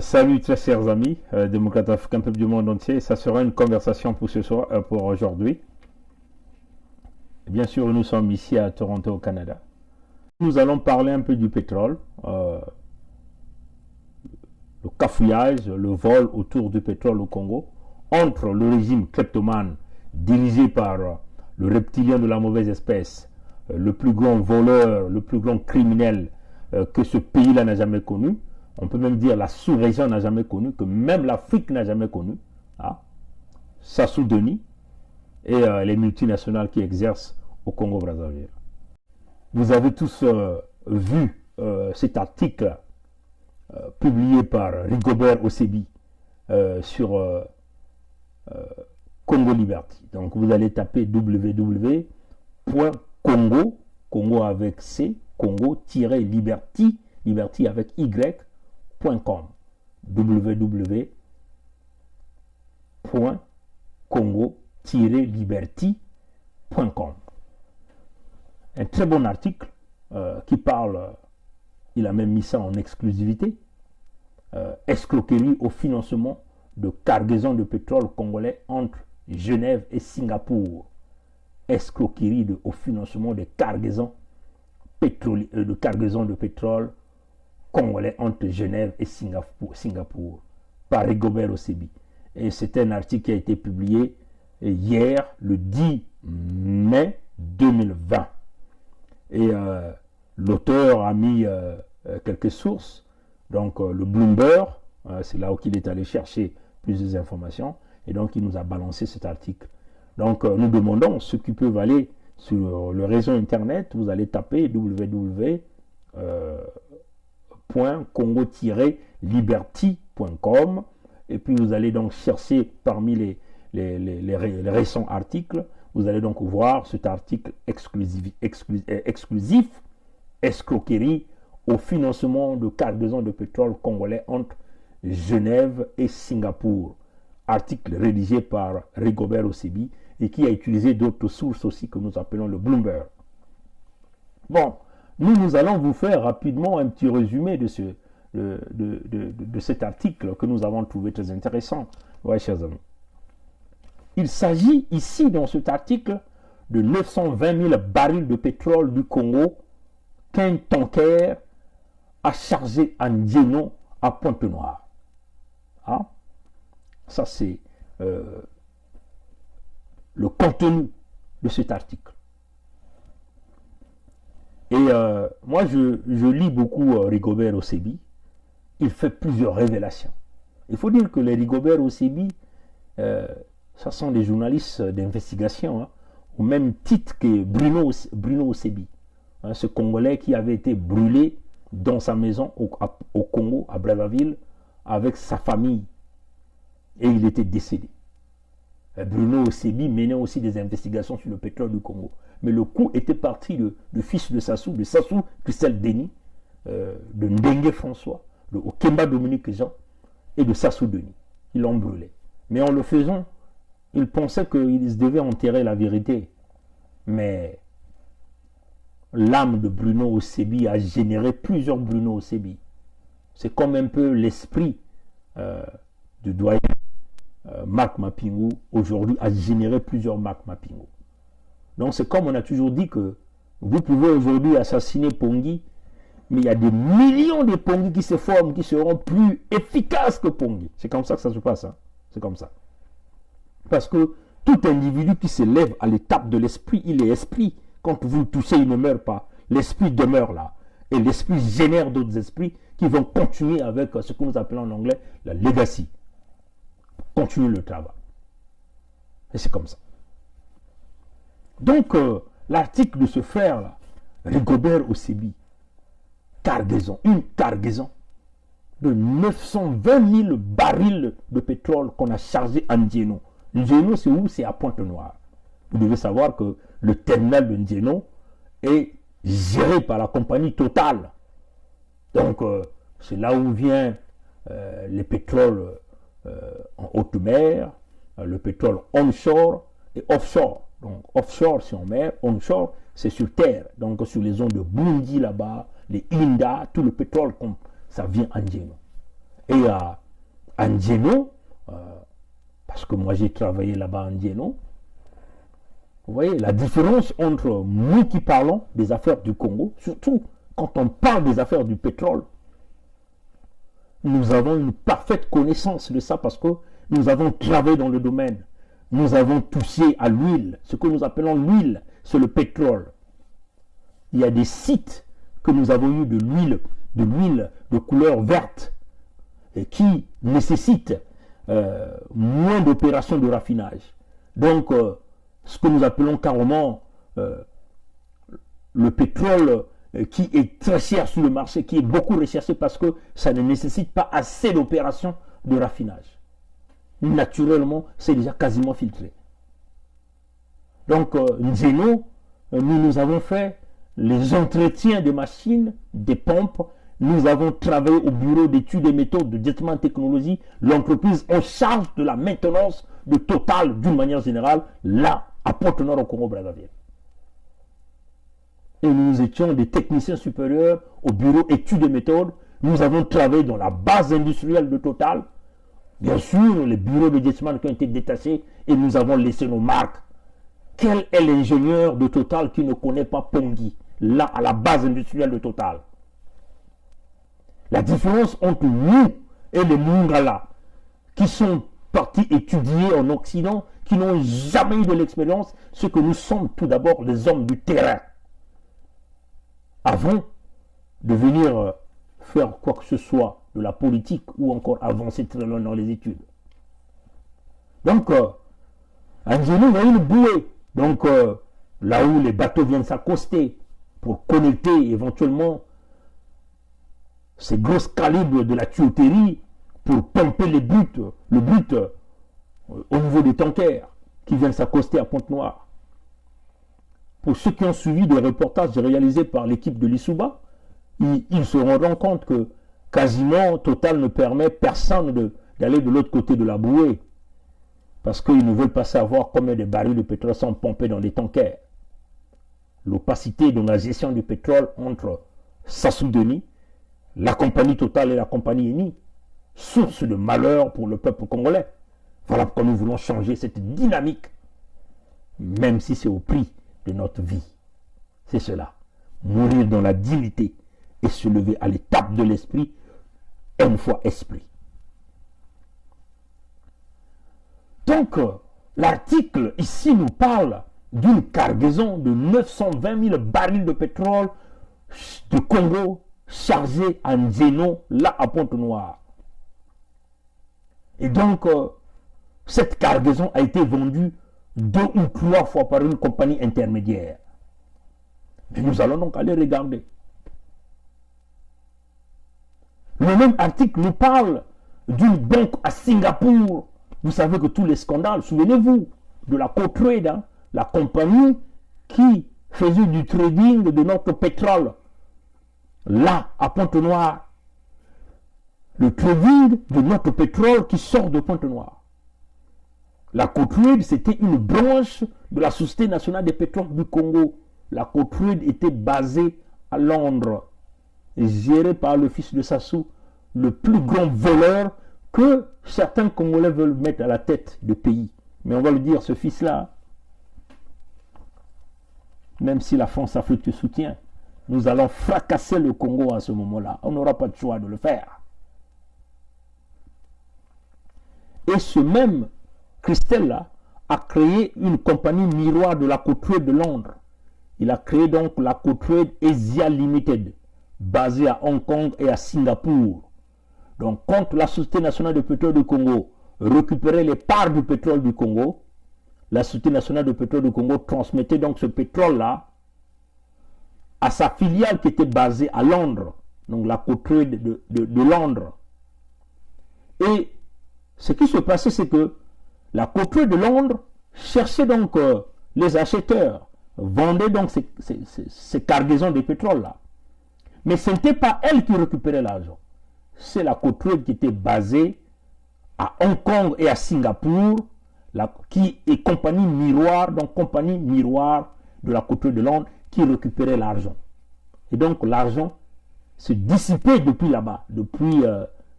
Salut très chers amis, démocrates africains, peuple du monde entier. Ça sera une conversation pour ce soir, pour aujourd'hui. Bien sûr, nous sommes ici à Toronto, au Canada. Nous allons parler un peu du pétrole, le cafouillage, le vol autour du pétrole au Congo, entre le régime kleptomane dirigé par le reptilien de la mauvaise espèce, le plus grand voleur, le plus grand criminel que ce pays-là n'a jamais connu. On peut même dire la sous-région n'a jamais connu, que même l'Afrique n'a jamais connu. Hein? Sassou Denis et les multinationales qui exercent au Congo-Brazzaville. Vous avez tous vu cet article publié par Rigobert Osebi sur Congo Liberty. Donc vous allez taper www.congo, Congo avec C, Congo-Liberty, Liberty avec Y.com, www.congo-liberty.com. Un très bon article qui parle, il a même mis ça en exclusivité, escroquerie au financement de cargaison de pétrole congolais entre Genève et Singapour. Escroquerie au financement de cargaison de pétrole congolais entre Genève et Singapour par Rigobert Osebi. Et c'est un article qui a été publié hier, le 10 mai 2020. Et l'auteur a mis quelques sources, donc le Bloomberg, c'est là où il est allé chercher plusieurs informations, et donc il nous a balancé cet article. Donc nous demandons ceux qui peuvent aller sur le réseau internet, vous allez taper www.congo-liberty.com et puis vous allez donc chercher parmi les récents articles, vous allez donc voir cet article exclusif escroquerie au financement de cargaison de pétrole congolais entre Genève et Singapour. Article rédigé par Rigobert Osebi et qui a utilisé d'autres sources aussi que nous appelons le Bloomberg. Bon, nous allons vous faire rapidement un petit résumé de cet article que nous avons trouvé très intéressant. Ouais, chers amis. Il s'agit ici, dans cet article, de 920 000 barils de pétrole du Congo qu'un tanker a chargé en Ndiéno à Pointe-Noire. Hein? Ça, c'est le contenu de cet article. Et moi, je lis beaucoup Rigobert Osebi. Il fait plusieurs révélations. Il faut dire que les Rigobert Osebi, ce sont des journalistes d'investigation, hein, au même titre que Bruno Osebi, hein, ce Congolais qui avait été brûlé dans sa maison au Congo, à Brazzaville, avec sa famille. Et il était décédé. Bruno Osebi menait aussi des investigations sur le pétrole du Congo. Mais le coup était parti du fils de Sassou Christelle Denis, de Ndengue François, de Okemba Dominique Jean et de Sassou Denis. Ils l'ont brûlé. Mais en le faisant, ils pensaient qu'ils devaient enterrer la vérité. Mais l'âme de Bruno Osebi a généré plusieurs Bruno Osebi. C'est comme un peu l'esprit du doyen Marc Mapingu, aujourd'hui, a généré plusieurs Marc Mapingu. Donc c'est comme on a toujours dit que vous pouvez aujourd'hui assassiner Pongi, mais il y a des millions de Pongi qui se forment, qui seront plus efficaces que Pongi. C'est comme ça que ça se passe. Hein? C'est comme ça. Parce que tout individu qui se lève à l'étape de l'esprit, il est esprit. Quand vous le touchez, il ne meurt pas. L'esprit demeure là. Et l'esprit génère d'autres esprits qui vont continuer avec ce que nous appelons en anglais la legacy. Continuer le travail. Et c'est comme ça. Donc, l'article de ce frère-là, Rigobert Osebi, une cargaison de 920 000 barils de pétrole qu'on a chargé en Ndiéno. Ndiéno, c'est où? C'est à Pointe-Noire. Vous devez savoir que le terminal de Ndiéno est géré par la compagnie Total. Donc, c'est là où vient les pétroles en haute mer, le pétrole onshore et offshore. Donc offshore c'est en mer, onshore c'est sur terre. Donc sur les zones de Burundi là-bas, les Inda, tout le pétrole, ça vient en Ndiéno. et à N'Djeno, parce que moi j'ai travaillé là-bas à N'Djeno. Vous voyez la différence entre nous qui parlons des affaires du Congo, surtout quand on parle des affaires du pétrole, nous avons une parfaite connaissance de ça parce que nous avons travaillé dans le domaine. Nous avons touché à l'huile. Ce que nous appelons l'huile, c'est le pétrole. Il y a des sites que nous avons eu de l'huile de couleur verte et qui nécessitent moins d'opérations de raffinage. Donc, ce que nous appelons carrément le pétrole qui est très cher sur le marché, qui est beaucoup recherché parce que ça ne nécessite pas assez d'opérations de raffinage. Naturellement, c'est déjà quasiment filtré. Donc, N'Djeno, nous avons fait les entretiens des machines, des pompes. Nous avons travaillé au bureau d'études des méthodes de Jetman Technologies, l'entreprise en charge de la maintenance de Total d'une manière générale, là, à Pointe-Noire au Congo-Brazzaville. Et nous étions des techniciens supérieurs au bureau études des méthodes. Nous avons travaillé dans la base industrielle de Total. Bien sûr, les bureaux de Jetman qui ont été détachés et nous avons laissé nos marques. Quel est l'ingénieur de Total qui ne connaît pas Pongui, là, à la base industrielle de Total? La différence entre nous et les Mungala, qui sont partis étudier en Occident, qui n'ont jamais eu de l'expérience, c'est que nous sommes tout d'abord des hommes du terrain. Avant de venir faire quoi que ce soit de la politique ou encore avancer très loin dans les études. Donc, N'Djeno, il y a une bouée. Donc, là où les bateaux viennent s'accoster pour connecter éventuellement ces grosses calibres de la tuyauterie pour pomper le but au niveau des tankers qui viennent s'accoster à Pointe-Noire. Pour ceux qui ont suivi des reportages réalisés par l'équipe de l'Issouba, ils se rendront compte que quasiment Total ne permet personne d'aller de l'autre côté de la bouée parce qu'ils ne veulent pas savoir combien de barils de pétrole sont pompés dans les tankers. L'opacité de la gestion du pétrole entre Sassou Denis, la compagnie Total et la compagnie Eni, source de malheur pour le peuple congolais. Voilà pourquoi nous voulons changer cette dynamique, même si c'est au prix de notre vie. C'est cela. Mourir dans la dignité et se lever à l'étape de l'esprit, une fois esprit. Donc, l'article ici nous parle d'une cargaison de 920 000 barils de pétrole de Congo chargés à N'Djeno, là à Pointe-Noire. Et donc, cette cargaison a été vendue 2 ou 3 fois par une compagnie intermédiaire. Mais nous allons donc aller regarder. Le même article nous parle d'une banque à Singapour. Vous savez que tous les scandales, souvenez-vous de la Co-Trade, hein, la compagnie qui faisait du trading de notre pétrole, là à Pointe-Noire. Le trading de notre pétrole qui sort de Pointe-Noire. La Co-Trade, c'était une branche de la Société nationale des pétroles du Congo. La Co-Trade était basée à Londres, et gérée par le fils de Sassou, le plus grand voleur que certains Congolais veulent mettre à la tête du pays. Mais on va le dire, ce fils-là, même si la France-Afrique te soutient, nous allons fracasser le Congo à ce moment-là. On n'aura pas de choix de le faire. Et ce même Christel-là a créé une compagnie miroir de la Co-Trade de Londres. Il a créé donc la Co-Trade Asia Limited, basée à Hong Kong et à Singapour. Donc, quand la Société nationale de pétrole du Congo récupérait les parts du pétrole du Congo, la Société nationale de pétrole du Congo transmettait donc ce pétrole-là à sa filiale qui était basée à Londres, donc la Co-Trade de Londres. Et ce qui se passait, c'est que la Co-Trade de Londres cherchait donc les acheteurs, vendait donc ces cargaisons de pétrole-là. Mais ce n'était pas elle qui récupérait l'argent. C'est la Co-Trade qui était basée à Hong Kong et à Singapour, qui est compagnie miroir, donc compagnie miroir de la Co-Trade de Londres, qui récupérait l'argent. Et donc l'argent se dissipait depuis là-bas, depuis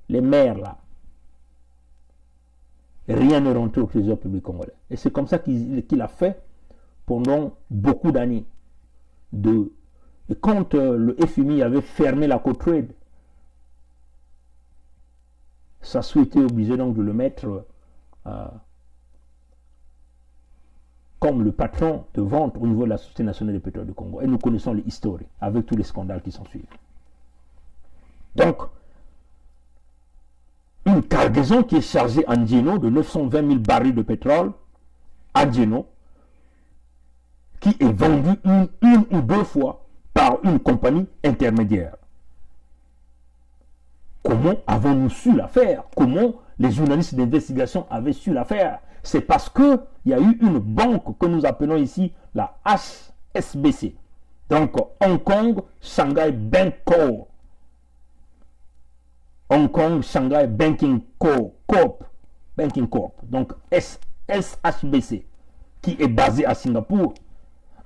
les maires là, rien n'est rentré au trésor public congolais. Et c'est comme ça qu'il a fait pendant beaucoup d'années. Et quand le FMI avait fermé la Cotrade, Sassou était obligé donc de le mettre comme le patron de vente au niveau de la Société nationale de pétrole du Congo. Et nous connaissons l'histoire avec tous les scandales qui s'en suivent. Donc, une cargaison qui est chargée en Djeno de 920 000 barils de pétrole à Djeno, qui est vendue une ou deux fois par une compagnie intermédiaire. Comment avons-nous su l'affaire? Comment les journalistes d'investigation avaient su l'affaire? C'est parce qu'il y a eu une banque que nous appelons ici la HSBC. Donc Hong Kong Shanghai Bank Co. Hong Kong Shanghai Banking Corp. Banking Corp. Donc SHBC, qui est basée à Singapour,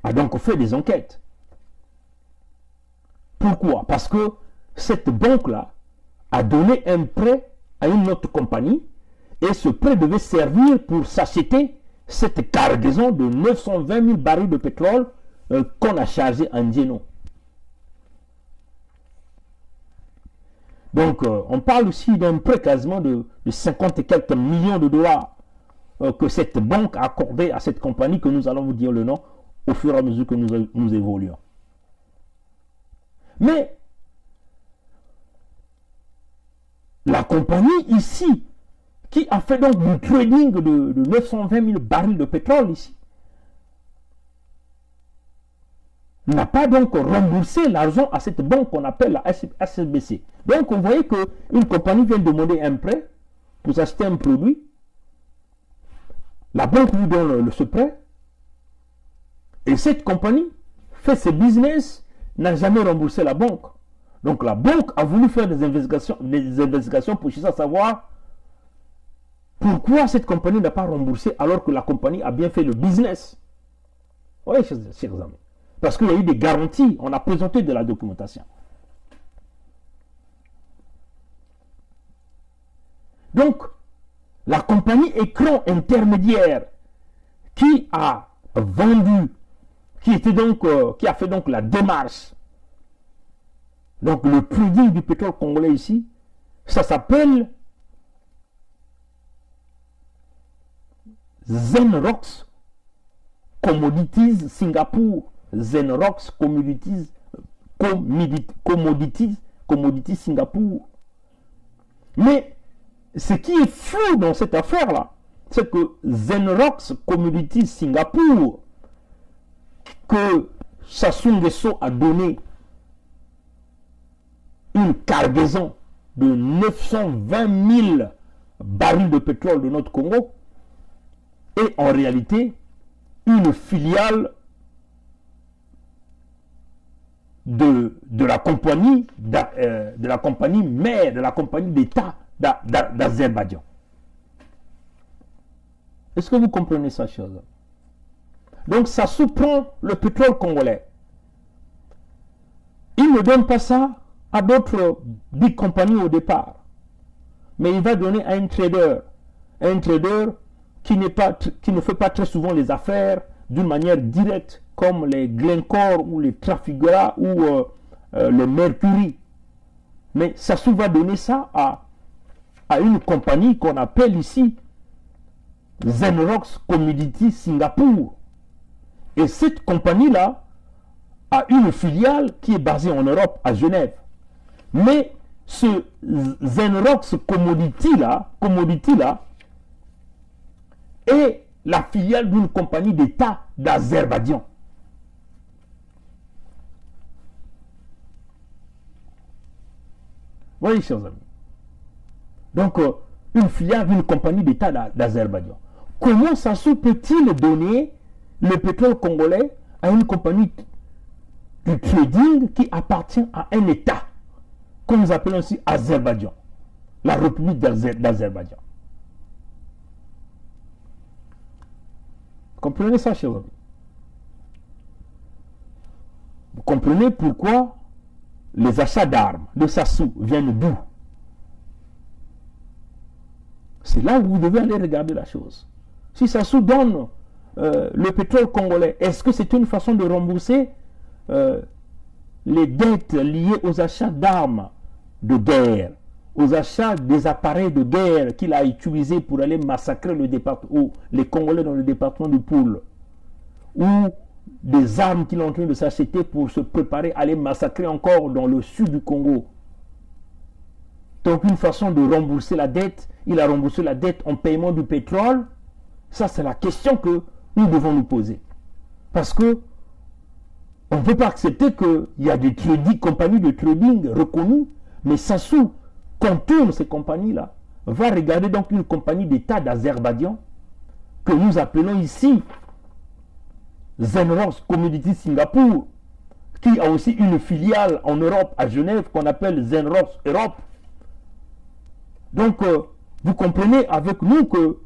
a donc fait des enquêtes. Pourquoi? Parce que cette banque-là a donné un prêt à une autre compagnie et ce prêt devait servir pour s'acheter cette cargaison de 920 000 barils de pétrole qu'on a chargé en Djeno. Donc on parle aussi d'un prêt quasiment de 50 et quelques millions de dollars que cette banque a accordé à cette compagnie, que nous allons vous dire le nom au fur et à mesure que nous évoluons. Mais la compagnie ici, qui a fait donc du trading de 920 000 barils de pétrole ici, n'a pas donc remboursé l'argent à cette banque qu'on appelle la HSBC. Donc on voyait qu'une compagnie vient demander un prêt pour acheter un produit. La banque lui donne ce prêt. Et cette compagnie fait ses business, n'a jamais remboursé la banque. Donc la banque a voulu faire des investigations pour chercher à savoir pourquoi cette compagnie n'a pas remboursé alors que la compagnie a bien fait le business. Oui, chers amis. Parce qu'il y a eu des garanties, on a présenté de la documentation. Donc, la compagnie écran intermédiaire qui a vendu, qui a fait donc la démarche, donc le trading du pétrole congolais ici, ça s'appelle Zenrox Commodities Singapour. Zenrox Commodities Singapour. Mais ce qui est fou dans cette affaire-là, c'est que Zenrox Commodities Singapour, que Sassou Nguesso a donné une cargaison de 920 000 barils de pétrole de notre Congo, est en réalité une filiale de la compagnie mère, de la compagnie d'État d'Azerbaïdjan. Est-ce que vous comprenez ça, chers amis? Donc ça sous-prend le pétrole congolais. Il ne donne pas ça à d'autres big compagnies au départ. Mais il va donner à un trader qui ne fait pas très souvent les affaires d'une manière directe, comme les Glencore ou les Trafigura ou le Mercury. Mais Sassou va donner ça à une compagnie qu'on appelle ici Zenrox Commodity Singapour. Et cette compagnie-là a une filiale qui est basée en Europe, à Genève. Mais ce Zenrox Commodity là est la filiale d'une compagnie d'État d'Azerbaïdjan. Voyez, chers amis. Donc, une filiale d'une compagnie d'État d'Azerbaïdjan. Comment Sassou peut-il donner le pétrole congolais à une compagnie du trading qui appartient à un État, comme nous appelons aussi Azerbaïdjan, la République d'Azerbaïdjan? Vous comprenez ça, chers amis? Vous comprenez pourquoi les achats d'armes de Sassou viennent d'où? C'est là où vous devez aller regarder la chose. Si Sassou donne le pétrole congolais, est-ce que c'est une façon de rembourser les dettes liées aux achats d'armes de guerre, aux achats des appareils de guerre qu'il a utilisés pour aller massacrer les Congolais dans le département du Poul, ou des armes qu'il est en train de s'acheter pour se préparer à aller massacrer encore dans le sud du Congo. Donc une façon de rembourser la dette, il a remboursé la dette en paiement du pétrole. Ça, c'est la question que nous devons nous poser. Parce que on ne peut pas accepter qu'il y a des compagnies de trading reconnues, mais Sassou contourne ces compagnies-là. Va regarder donc une compagnie d'État d'Azerbaïdjan, que nous appelons ici Zenros Commodity Singapour, qui a aussi une filiale en Europe, à Genève, qu'on appelle Zenros Europe. Donc, vous comprenez avec nous que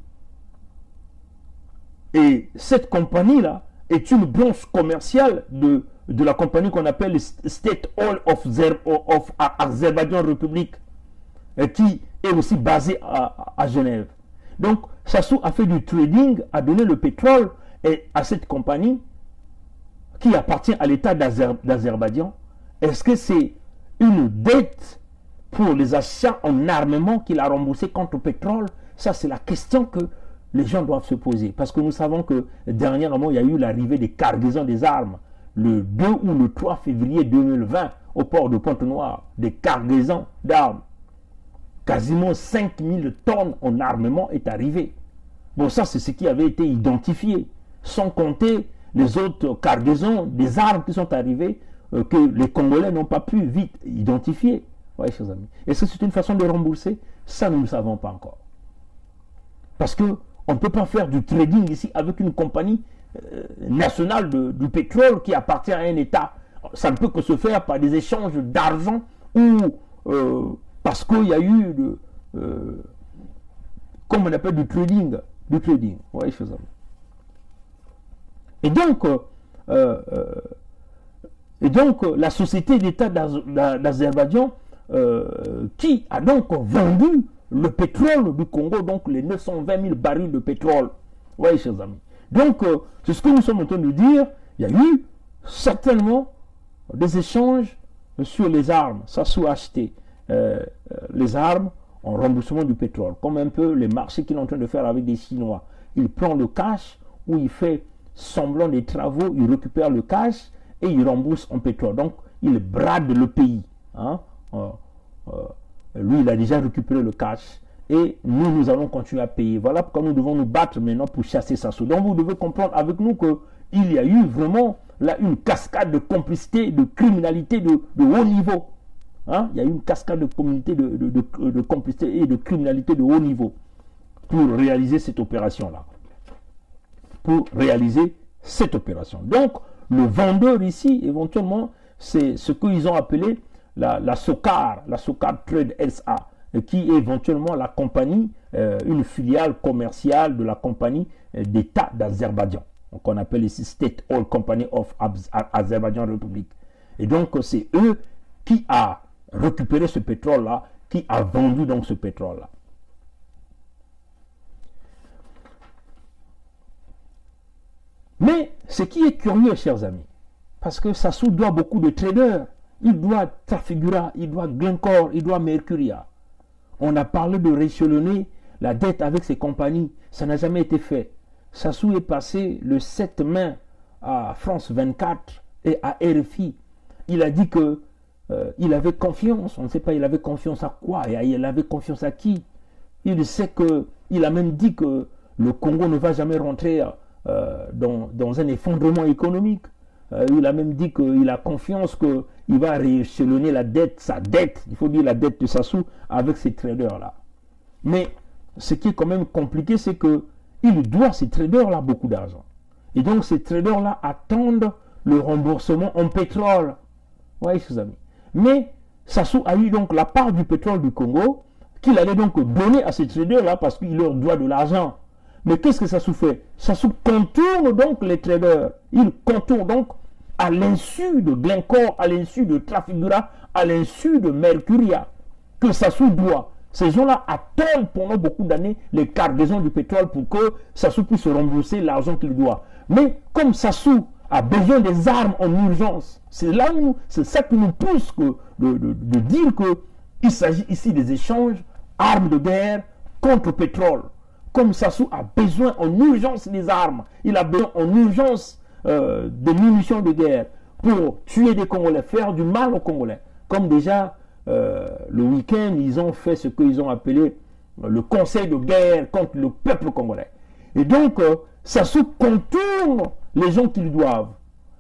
cette compagnie-là est une branche commerciale de la compagnie qu'on appelle State Oil of Azerbaïdjan République, qui est aussi basée à Genève. Donc, Sassou a fait du trading, a donné le pétrole à cette compagnie qui appartient à l'État d'Azerbaïdjan. Est-ce que c'est une dette pour les achats en armement qu'il a remboursé contre le pétrole? Ça, c'est la question que les gens doivent se poser. Parce que nous savons que dernièrement, il y a eu l'arrivée des cargaisons des armes. Le 2 ou le 3 février 2020, au port de Pointe-Noire, des cargaisons d'armes. Quasiment 5000 tonnes en armement est arrivé. Bon, ça, c'est ce qui avait été identifié. Sans compter les autres cargaisons des armes qui sont arrivées que les Congolais n'ont pas pu vite identifier. Oui, chers amis. Est-ce que c'est une façon de rembourser? Ça, nous ne le savons pas encore. Parce qu'on ne peut pas faire du trading ici avec une compagnie nationale du pétrole qui appartient à un État. Ça ne peut que se faire par des échanges d'argent ou parce qu'il y a eu, comme on appelle, du trading. Oui, chers amis. Et donc, la société d'État d'Azerbaïdjan qui a donc vendu le pétrole du Congo, donc les 920 000 barils de pétrole. Oui, chers amis. Donc, c'est ce que nous sommes en train de dire. Il y a eu certainement des échanges sur les armes. Sassou a acheté les armes en remboursement du pétrole, comme un peu les marchés qu'il est en train de faire avec des Chinois. Il prend le cash ou il fait semblant des travaux, il récupère le cash et il rembourse en pétrole. Donc, il brade le pays. Hein? Lui, il a déjà récupéré le cash et nous allons continuer à payer. Voilà pourquoi nous devons nous battre maintenant pour chasser Sassou. Donc, vous devez comprendre avec nous qu'il y a eu vraiment là une cascade de complicité, de criminalité de haut niveau. Hein? Il y a eu une cascade de complicité et de criminalité de haut niveau pour réaliser cette opération-là. Donc, le vendeur ici, éventuellement, c'est ce qu'ils ont appelé la SOCAR Trade SA, qui est éventuellement la compagnie, une filiale commerciale de la compagnie d'État d'Azerbaïdjan, qu'on appelle ici State Oil Company of Azerbaïdjan République. Et donc, c'est eux qui a récupéré ce pétrole-là, qui a vendu donc ce pétrole-là. Mais ce qui est curieux, chers amis, parce que Sassou doit beaucoup de traders, il doit Trafigura, il doit Glencore, il doit Mercuria. On a parlé de réchelonner la dette avec ces compagnies, ça n'a jamais été fait. Sassou est passé le 7 mai à France 24 et à RFI. Il a dit que il avait confiance, on ne sait pas il avait confiance à quoi, et il avait confiance à qui. Il a même dit que le Congo ne va jamais rentrer dans un effondrement économique. Il a même dit qu'il a confiance qu'il va rééchelonner sa dette, il faut dire la dette de Sassou, avec ces traders-là. Mais ce qui est quand même compliqué, c'est qu'il doit ces traders-là beaucoup d'argent. Et donc ces traders-là attendent le remboursement en pétrole. Oui, chers amis. Mais Sassou a eu donc la part du pétrole du Congo qu'il allait donc donner à ces traders-là parce qu'il leur doit de l'argent. Mais qu'est-ce que Sassou fait? Sassou contourne donc les traders. Il contourne donc à l'insu de Glencore, à l'insu de Trafigura, à l'insu de Mercuria, que Sassou doit Ces gens-là attendent pendant beaucoup d'années les cargaisons du pétrole pour que Sassou puisse rembourser l'argent qu'il doit. Mais comme Sassou a besoin des armes en urgence, c'est ça qui nous pousse de dire qu'il s'agit ici des échanges, armes de guerre contre pétrole. Comme Sassou a besoin en urgence des armes, il a besoin en urgence de munitions de guerre pour tuer des Congolais, faire du mal aux Congolais. Comme déjà le week-end, ils ont fait ce qu'ils ont appelé le conseil de guerre contre le peuple congolais. Et donc, Sassou contourne les gens qui lui doivent.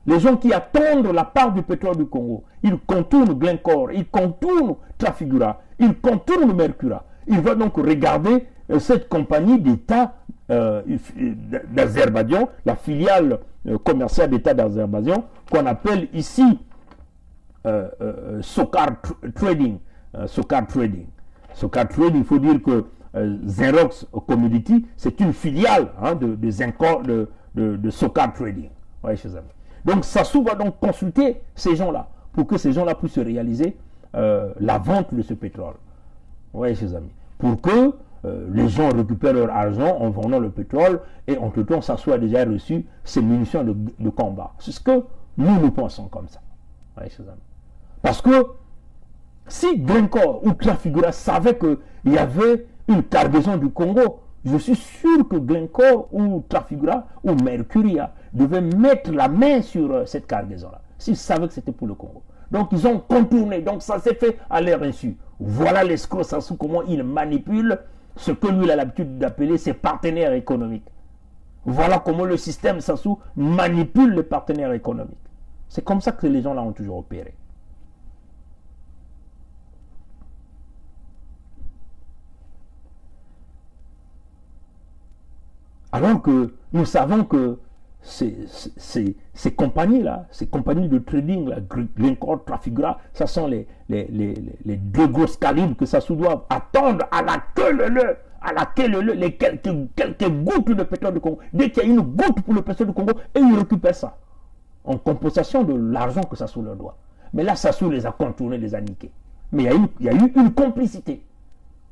Les gens qui attendent la part du pétrole du Congo. Il contourne Glencore, il contourne Trafigura, il contourne Mercura. Il va donc regarder cette compagnie d'État d'Azerbaïdjan, la filiale commerciale d'État d'Azerbaïdjan, qu'on appelle ici Sokar Trading. Sokar Trading, il faut dire que Xerox Commodity, c'est une filiale de Sokar Trading. Ouais, chers amis. Donc Sassou va donc consulter ces gens-là pour que ces gens-là puissent réaliser la vente de ce pétrole. Oui, chers amis. Pour que les gens récupèrent leur argent en vendant le pétrole et entre-temps Sassou a déjà reçu ses munitions de combat. C'est ce que nous pensons comme ça. Oui, chers amis. Parce que si Glencore ou Trafigura savaient qu'il y avait une cargaison du Congo, je suis sûr que Glencore ou Trafigura ou Mercuria devaient mettre la main sur cette cargaison-là, s'ils savaient que c'était pour le Congo. Donc ils ont contourné, donc ça s'est fait à leur insu. Voilà l'escroc Sassou, comment il manipule ce que lui a l'habitude d'appeler ses partenaires économiques. Voilà comment le système Sassou manipule les partenaires économiques. C'est comme ça que les gens là ont toujours opéré. Alors que nous savons que ces compagnies-là, ces compagnies de trading, là, Glencore, Trafigura, ça sont les deux grosses calibres que Sassou doit attendre à la queue leu, les quelques gouttes de pétrole du Congo. Dès qu'il y a une goutte pour le pétrole du Congo, et ils récupèrent ça en compensation de l'argent que Sassou leur doit. Mais là, Sassou les a contournés, les a niqués. Mais il y a eu une complicité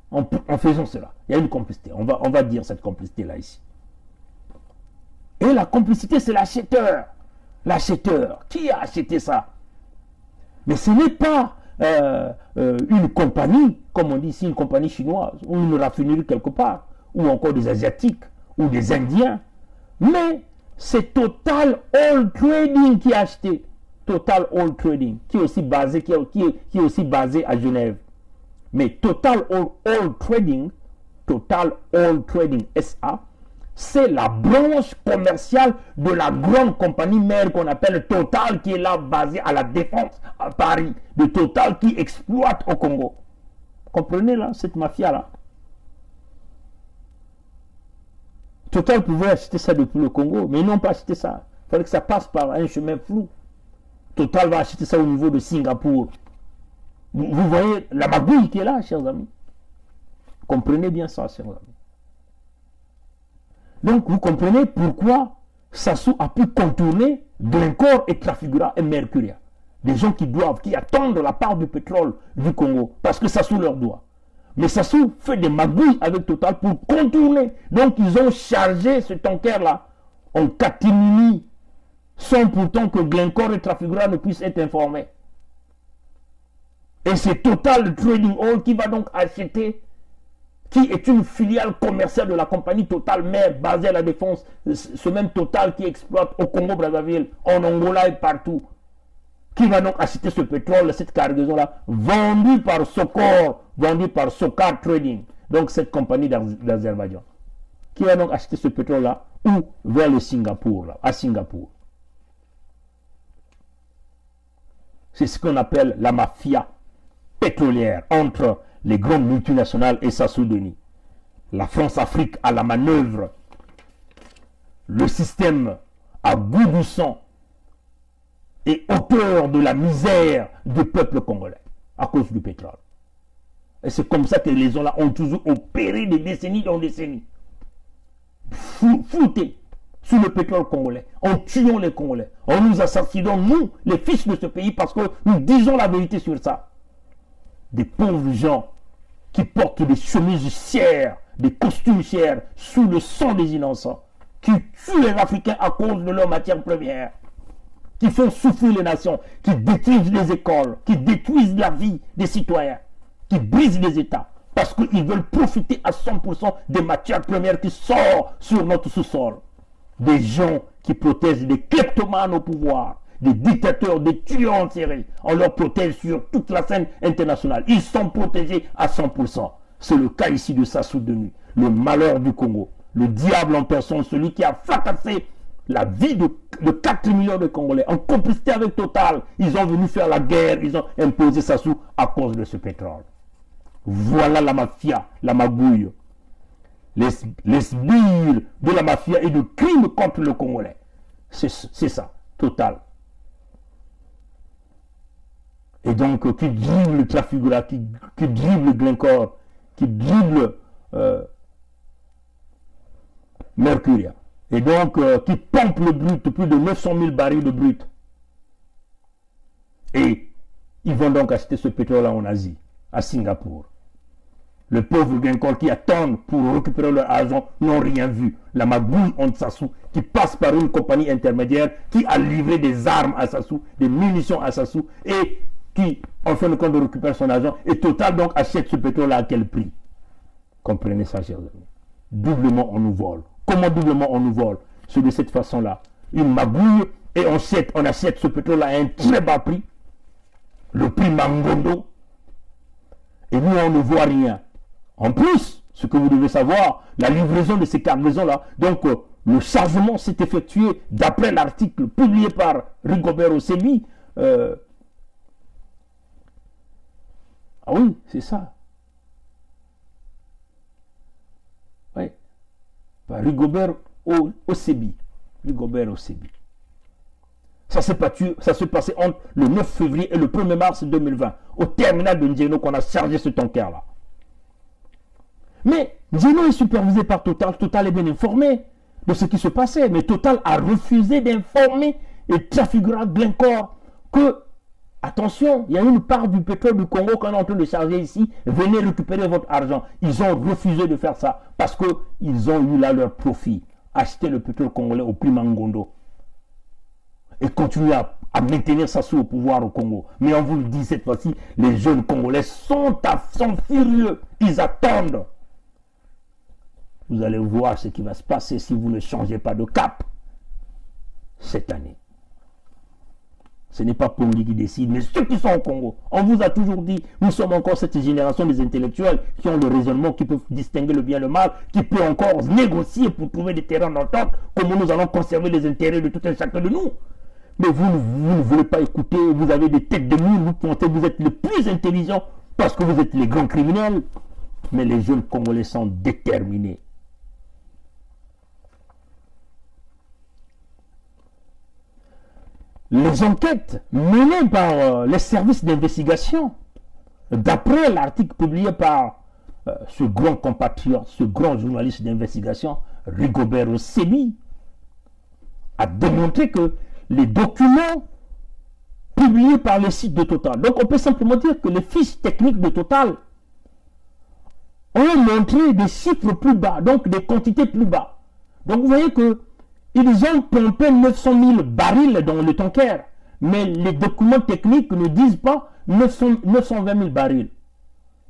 en faisant cela. Il y a une complicité. On va dire cette complicité-là ici. Et la complicité, c'est l'acheteur. L'acheteur. Qui a acheté ça? Mais ce n'est pas une compagnie, comme on dit ici, une compagnie chinoise, ou une raffinerie quelque part, ou encore des Asiatiques, ou des Indiens. Mais c'est Total Oil Trading qui a acheté. Total Oil Trading, qui est aussi basé à Genève. Mais Total Oil Trading SA, c'est la branche commerciale de la grande compagnie mère qu'on appelle Total, qui est là basée à la Défense à Paris, de Total qui exploite au Congo. Comprenez là, cette mafia-là. Total pouvait acheter ça depuis le Congo, mais ils n'ont pas acheté ça. Il fallait que ça passe par un chemin flou. Total va acheter ça au niveau de Singapour. Vous voyez la magouille qui est là, chers amis. Comprenez bien ça, chers amis. Donc, vous comprenez pourquoi Sassou a pu contourner Glencore et Trafigura et Mercuria. Des gens qui attendent la part du pétrole du Congo, parce que Sassou leur doit. Mais Sassou fait des magouilles avec Total pour contourner. Donc, ils ont chargé ce tanker-là en catimini, sans pourtant que Glencore et Trafigura ne puissent être informés. Et c'est Total Trading Oil qui va donc acheter, qui est une filiale commerciale de la compagnie Total mère basée à la Défense, ce même Total qui exploite au Congo-Brazzaville, en Angola et partout, qui va donc acheter ce pétrole, cette cargaison-là, vendue par Sokar Trading, donc cette compagnie d'Azerbaïdjan, qui va donc acheter ce pétrole-là, ou vers le Singapour, là, à Singapour. C'est ce qu'on appelle la mafia pétrolière entre les grandes multinationales et Sassou Denis. La France-Afrique à la manœuvre. Le système à goût du sang et auteur de la misère du peuple congolais à cause du pétrole. Et c'est comme ça que les gens là ont toujours opéré des décennies en décennies. Floutés sur le pétrole congolais, en tuant les Congolais, en nous assassinant, nous, les fils de ce pays, parce que nous disons la vérité sur ça. Des pauvres gens qui portent des chemises chères, des costumes chers, sous le sang des innocents, qui tuent les Africains à cause de leurs matières premières, qui font souffrir les nations, qui détruisent les écoles, qui détruisent la vie des citoyens, qui brisent les États, parce qu'ils veulent profiter à 100% des matières premières qui sortent sur notre sous-sol. Des gens qui protègent des kleptomanes au pouvoir, des dictateurs, des tueurs en série. On leur protège sur toute la scène internationale. Ils sont protégés à 100%. C'est le cas ici de Sassou Denu, le malheur du Congo. Le diable en personne, celui qui a fracassé la vie de 4 millions de Congolais. En complicité avec Total, ils ont venu faire la guerre, ils ont imposé Sassou à cause de ce pétrole. Voilà la mafia, la magouille. Les sbires de la mafia et de crimes contre le Congolais. C'est ça, Total. Et donc, qui dribble le Trafigura, qui dribble Glencore, qui dribble Mercuria. Et donc, qui pompe le brut, plus de 900 000 barils de brut. Et ils vont donc acheter ce pétrole-là en Asie, à Singapour. Le pauvre Glencore qui attendent pour récupérer leur argent n'ont rien vu. La magouille entre Sassou qui passe par une compagnie intermédiaire qui a livré des armes à Sassou, des munitions à Sassou et qui, en fin de compte, récupère son argent. Et Total donc achète ce pétrole à quel prix? Comprenez ça, chers amis. Doublement on nous vole. Comment doublement on nous vole? C'est de cette façon-là. Une magouille et on achète ce pétrole à un très bas prix. Le prix Mangondo. Et nous, on ne voit rien. En plus, ce que vous devez savoir, la livraison de ces cargaisons-là, donc le chargement s'est effectué d'après l'article publié par Rigobert Osebi. Ah oui, c'est ça. Oui. Par Rigobert Osebi. Rigobert Osebi. Ça s'est passé entre le 9 février et le 1er mars 2020, au terminal de Ndjeno qu'on a chargé ce tanker-là. Mais Ndjeno est supervisé par Total. Total est bien informé de ce qui se passait. Mais Total a refusé d'informer et Trafigura Glencore que, attention, il y a une part du pétrole du Congo qu'on est en train de charger ici. Venez récupérer votre argent. Ils ont refusé de faire ça parce qu'ils ont eu là leur profit. Acheter le pétrole congolais au prix Mangondo. Et continuer à maintenir Sassou au pouvoir au Congo. Mais on vous le dit cette fois-ci, les jeunes Congolais sont furieux. Ils attendent. Vous allez voir ce qui va se passer si vous ne changez pas de cap cette année. Ce n'est pas Pongi qui décide, mais ceux qui sont au Congo. On vous a toujours dit, nous sommes encore cette génération des intellectuels qui ont le raisonnement, qui peuvent distinguer le bien et le mal, qui peut encore négocier pour trouver des terrains d'entente, comment nous allons conserver les intérêts de tout un chacun de nous. Mais vous ne voulez pas écouter, vous avez des têtes de mule, vous pensez que vous êtes les plus intelligents parce que vous êtes les grands criminels. Mais les jeunes Congolais sont déterminés. Les enquêtes menées par les services d'investigation, d'après l'article publié par ce grand compatriote, ce grand journaliste d'investigation, Rigobert Osebi, a démontré que les documents publiés par le site de Total, donc on peut simplement dire que les fiches techniques de Total ont montré des chiffres plus bas, donc des quantités plus bas. Donc vous voyez que ils ont pompé 900 000 barils dans le tanker, mais les documents techniques ne disent pas 920 000 barils.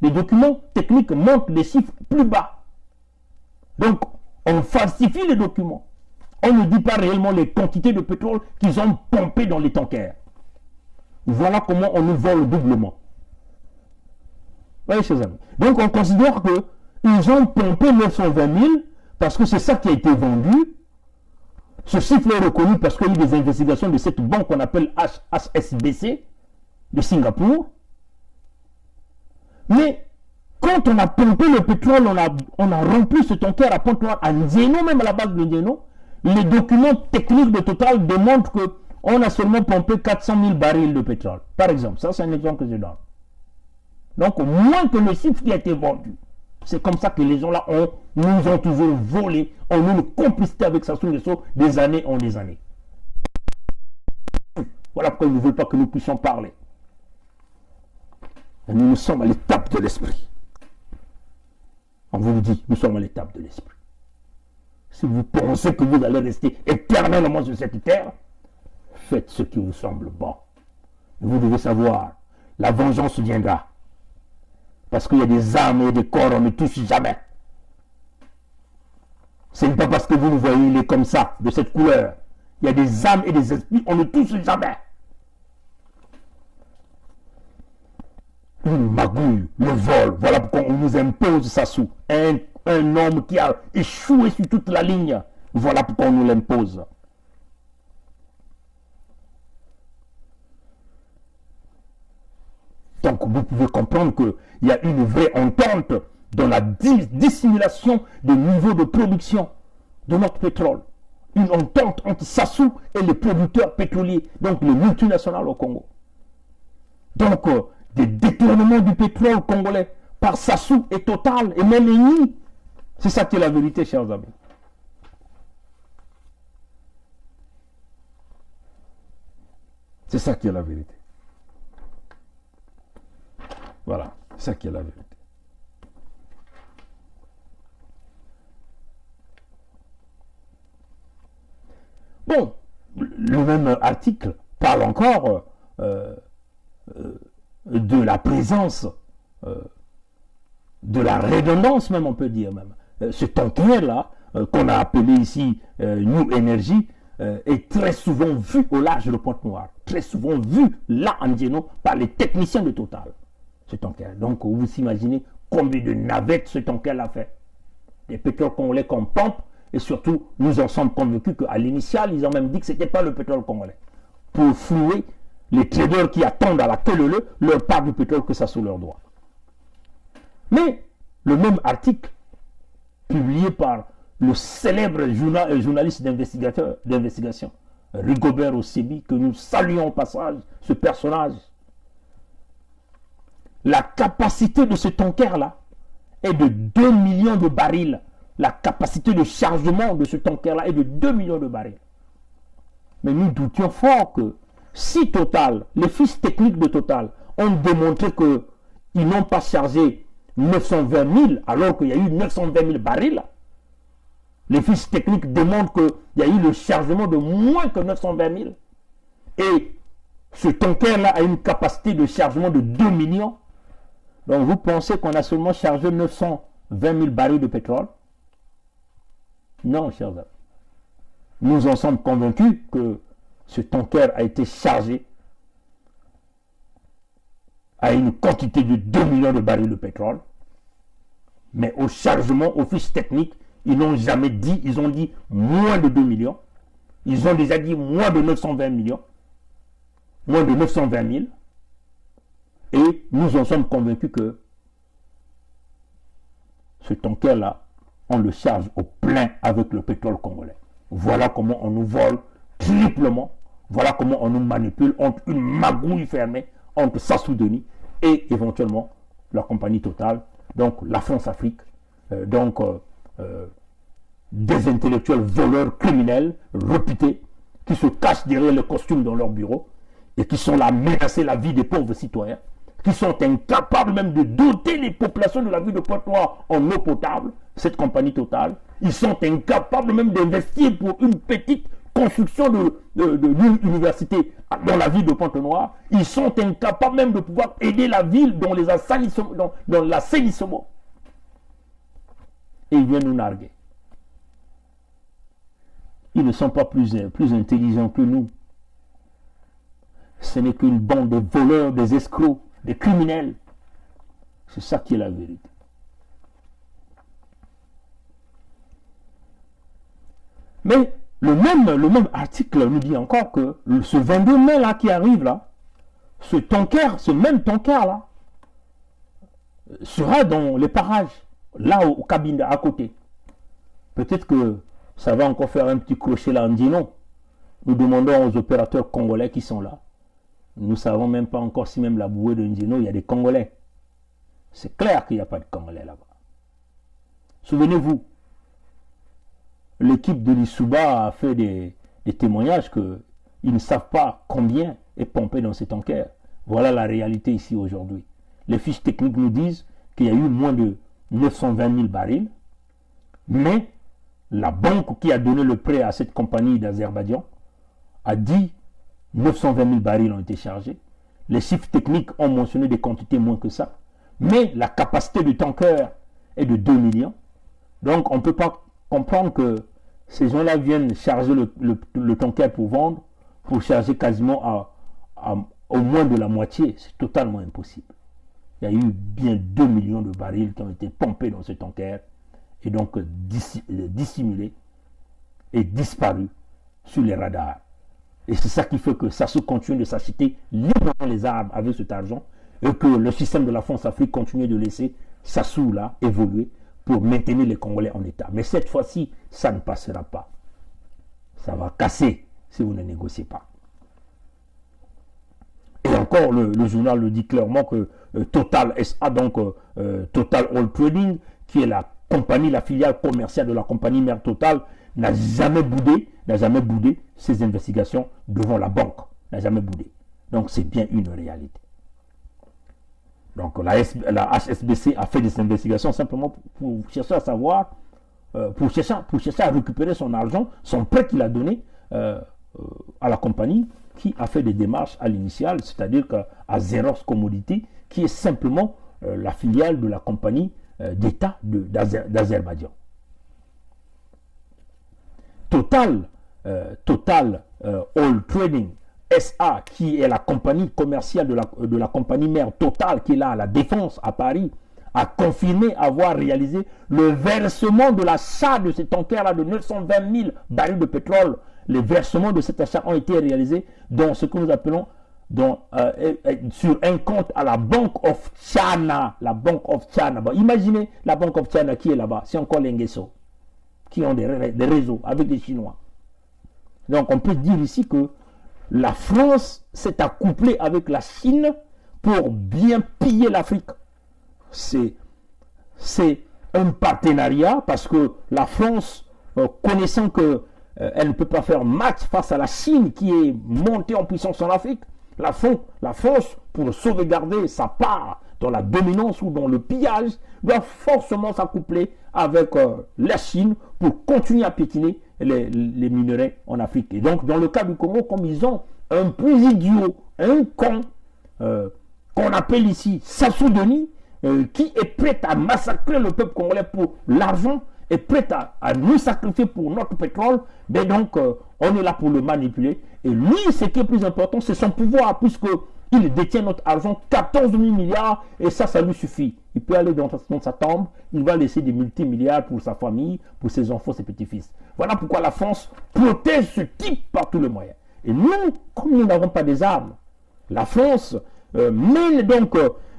Les documents techniques montrent des chiffres plus bas. Donc, on falsifie les documents. On ne dit pas réellement les quantités de pétrole qu'ils ont pompé dans les tankers. Voilà comment on nous vole doublement. Vous voyez, chers amis. Donc, on considère qu'ils ont pompé 920 000 parce que c'est ça qui a été vendu. Ce chiffre est reconnu parce qu'il y a eu des investigations de cette banque qu'on appelle HSBC de Singapour. Mais quand on a pompé le pétrole, on a rempli ce tanker à Pointe-Noire, à Ndjeno, même à la base de Ndjeno, les documents techniques de Total démontrent qu'on a seulement pompé 400 000 barils de pétrole. Par exemple, ça c'est un exemple que je donne. Donc moins que le chiffre qui a été vendu. C'est comme ça que les gens là nous ont toujours volé, ont eu une complicité avec Sassou Nguesso des années en des années. Voilà pourquoi ils ne veulent pas que nous puissions parler. Et nous sommes à l'étape de l'esprit. On vous dit, nous sommes à l'étape de l'esprit. Si vous pensez que vous allez rester éternellement sur cette terre, faites ce qui vous semble bon. Vous devez savoir, la vengeance viendra. Parce qu'il y a des âmes et des corps, on ne touche jamais. Ce n'est pas parce que vous nous voyez, il est comme ça, de cette couleur. Il y a des âmes et des esprits, on ne touche jamais. Une magouille, le vol, voilà pourquoi on nous impose Sassou. Un homme qui a échoué sur toute la ligne, voilà pourquoi on nous l'impose. Donc vous pouvez comprendre qu'il y a une vraie entente dans la dissimulation des niveaux de production de notre pétrole. Une entente entre Sassou et les producteurs pétroliers, donc les multinationales au Congo. Donc, des détournements du pétrole congolais par Sassou et Total et même Eni. C'est ça qui est la vérité, chers amis. C'est ça qui est la vérité. Voilà, c'est ça qui est la vérité. Bon, le même article parle encore de la présence, de la redondance même, on peut dire même. Ce tanker-là, qu'on a appelé ici New Energy, est très souvent vu au large de Pointe-Noire, très souvent vu là en Djeno par les techniciens de Total. Ce tanker. Donc vous imaginez combien de navettes ce tanker-là fait. Des pétroles congolais qu'on pompe, et surtout, nous en sommes convaincus qu'à l'initial, ils ont même dit que ce n'était pas le pétrole congolais. Pour flouer les traders qui attendent à la queue leu leur part du pétrole que ça sous leurs doigts. Mais le même article, publié par le célèbre journaliste d'investigation, Rigobert Osebi, que nous saluons au passage, ce personnage, la capacité de ce tanker-là est de 2 millions de barils. La capacité de chargement de ce tanker-là est de 2 millions de barils. Mais nous doutions fort que si Total, les fiches techniques de Total, ont démontré qu'ils n'ont pas chargé 920 000 alors qu'il y a eu 920 000 barils, les fiches techniques démontrent qu'il y a eu le chargement de moins que 920 000. Et ce tanker-là a une capacité de chargement de 2 millions. Donc vous pensez qu'on a seulement chargé 920 000 barils de pétrole? Non, chers amis. Nous en sommes convaincus que ce tanker a été chargé à une quantité de 2 millions de barils de pétrole. Mais au chargement, aux fiches techniques, ils n'ont jamais dit, ils ont dit moins de 2 millions. Ils ont déjà dit moins de 920 millions. Moins de 920 000. Et nous en sommes convaincus que ce tanker-là, on le charge au plein avec le pétrole congolais. Voilà comment on nous vole triplement. Voilà comment on nous manipule entre une magouille fermée entre Sassou Denis et éventuellement la compagnie Total, donc la France-Afrique, des intellectuels voleurs criminels réputés qui se cachent derrière le costume dans leur bureau et qui sont là à menacer la vie des pauvres citoyens, qui sont incapables même de doter les populations de la ville de Pointe-Noire en eau potable, cette compagnie Total. Ils sont incapables même d'investir pour une petite construction d'une université dans la ville de Pointe-Noire. Ils sont incapables même de pouvoir aider la ville dans l'assainissement. Et ils viennent nous narguer. Ils ne sont pas plus intelligents que nous. Ce n'est qu'une bande de voleurs, des escrocs, des criminels. C'est ça qui est la vérité. Mais le même article nous dit encore que ce 22 mai là qui arrive là, ce même tanker là, sera dans les parages, là au cabine à côté. Peut-être que ça va encore faire un petit crochet là en disant. Nous demandons aux opérateurs congolais qui sont là. Nous ne savons même pas encore si même la bouée de Ndjeno, il y a des Congolais. C'est clair qu'il n'y a pas de Congolais là-bas. Souvenez-vous, l'équipe de l'Issouba a fait des témoignages qu'ils ne savent pas combien est pompé dans ces tankers. Voilà la réalité ici aujourd'hui. Les fiches techniques nous disent qu'il y a eu moins de 920 000 barils, mais la banque qui a donné le prêt à cette compagnie d'Azerbaïdjan a dit 920 000 barils ont été chargés. Les chiffres techniques ont mentionné des quantités moins que ça, mais la capacité du tanker est de 2 millions. Donc on ne peut pas comprendre que ces gens-là viennent charger le tanker pour vendre, pour charger quasiment au moins de la moitié. C'est totalement impossible. Il y a eu bien 2 millions de barils qui ont été pompés dans ce tanker et donc dissimulés et disparus sur les radars. Et c'est ça qui fait que ça se continue de s'acheter librement les armes avec cet argent et que le système de la France-Afrique continue de laisser sa sous-là évoluer pour maintenir les Congolais en état. Mais cette fois-ci, ça ne passera pas. Ça va casser si vous ne négociez pas. Et encore, le journal le dit clairement que Total SA, donc Total Oil Trading, qui est la compagnie, la filiale commerciale de la compagnie mère Total, n'a jamais boudé ses investigations devant la banque. N'a jamais boudé. Donc c'est bien une réalité. Donc la HSBC a fait des investigations simplement pour chercher à savoir, pour chercher à récupérer son argent, son prêt qu'il a donné à la compagnie qui a fait des démarches à l'initiale, c'est-à-dire qu'à Xerox Commodity, qui est simplement la filiale de la compagnie d'État d'Azerbaïdjan. Total Oil Trading SA, qui est la compagnie commerciale de la compagnie mère Total, qui est là à la Défense à Paris, a confirmé avoir réalisé le versement de l'achat de ce tanker-là de 920 000 barils de pétrole. Les versements de cet achat ont été réalisés dans ce que nous appelons sur un compte à la Bank of China. La Bank of China. Bon, imaginez la Bank of China qui est là-bas. C'est encore les Nguesso qui ont des réseaux avec des Chinois. Donc on peut dire ici que la France s'est accouplée avec la Chine pour bien piller l'Afrique. C'est un partenariat parce que la France, connaissant que elle ne peut pas faire match face à la Chine qui est montée en puissance en Afrique, la France, pour sauvegarder sa part dans la dominance ou dans le pillage, doit forcément s'accoupler avec la Chine pour continuer à piétiner les minerais en Afrique. Et donc, dans le cas du Congo, comme ils ont un plus idiot, un con, qu'on appelle ici Sassou Denis, qui est prêt à massacrer le peuple congolais pour l'argent, est prêt à nous sacrifier pour notre pétrole, ben donc on est là pour le manipuler. Et lui, ce qui est plus important, c'est son pouvoir, puisqu'il détient notre argent, 14 000 milliards, et ça lui suffit. Il peut aller dans sa tombe, il va laisser des multimilliards pour sa famille, pour ses enfants, ses petits-fils. Voilà pourquoi la France protège ce type par tous les moyens. Et nous, comme nous n'avons pas des armes, la France mène donc